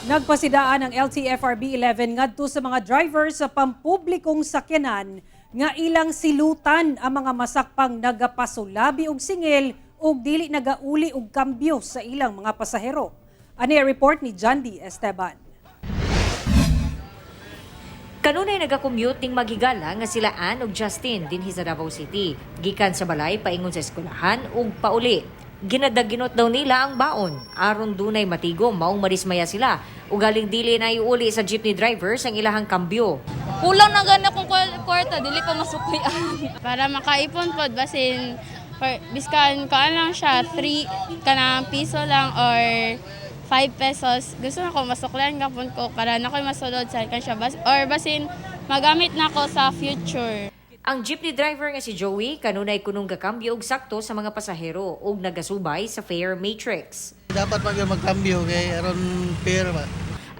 Nagpasidaan ang LTFRB 11 ngadto sa mga driver sa pampublikong sakyanan nga ilang silutan ang mga masakpang nagapasulabi og singil ug dili nagauli og kambyo sa ilang mga pasahero. Ani report ni Jandy Esteban. Kanunay nagakommute ning magigala nga sila Ann ug Justin dinhi sa Davao City. Gikan sa balay paingon sa eskwelahan ug pauli. Ginadaginot daw nila ang baon aron dunay matigom maong marismaya sila ug galing dili na iuli sa jeepney drivers ang ilahang kambyo. Kulang na gana kung kwarta, dili pa masuklian. Para makaipon pod basin biskan ko lang siya 3 kanang piso lang or 5 pesos. Gusto na ko masuklian kapon ko para na ko'y masulod sa kan siya or basin magamit na ko sa future. Ang jeepney driver nga si Joey kanunay kunong kakambyo og sakto sa mga pasahero ug nagasubay sa fare matrix. Dapat magkambyo kay aron fair ba.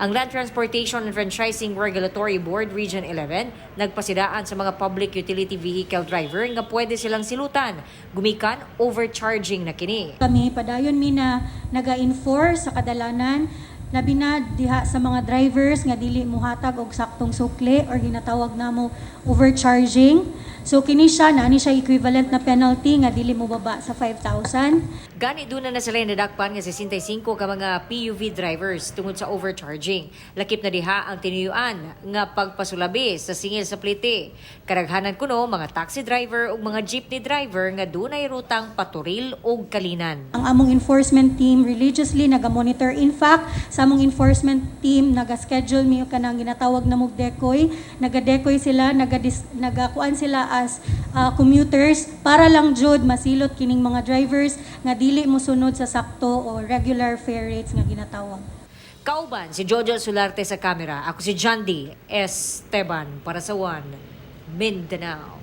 Ang Land Transportation and Franchising Regulatory Board Region 11 nagpasidaan sa mga public utility vehicle driver nga pwede silang silutan gumikan overcharging na kini. Kami padayon mi na naga-enforce sa kadalanan labi na diha sa mga drivers nga dili muhatag og saktong sukli or ginatawag namo overcharging. So kini siya siya equivalent na penalty nga dili mo baba sa 5,000. Gani doon na sila nadakpan nga 65 ka mga PUV drivers tungod sa overcharging. Lakip na diha ang tinuyuan nga pagpasulabi sa singil sa plite. Karaghanan kuno mga taxi driver ug mga jeepney driver nga dunay rutang paturil ug kalinan. Ang among enforcement team religiously naga-monitor. In fact, sa among enforcement team naga-schedule mi kanang ginatawag na decoy. Naga-decoy sila, nagakuan sila as commuters para lang jud masilot kining mga drivers nga dili mosunod sa sakto o regular fare rates nga ginatawag. Kauban si Jojo Solarte sa kamera. Ako si Jandy Esteban para sa One Mindanao.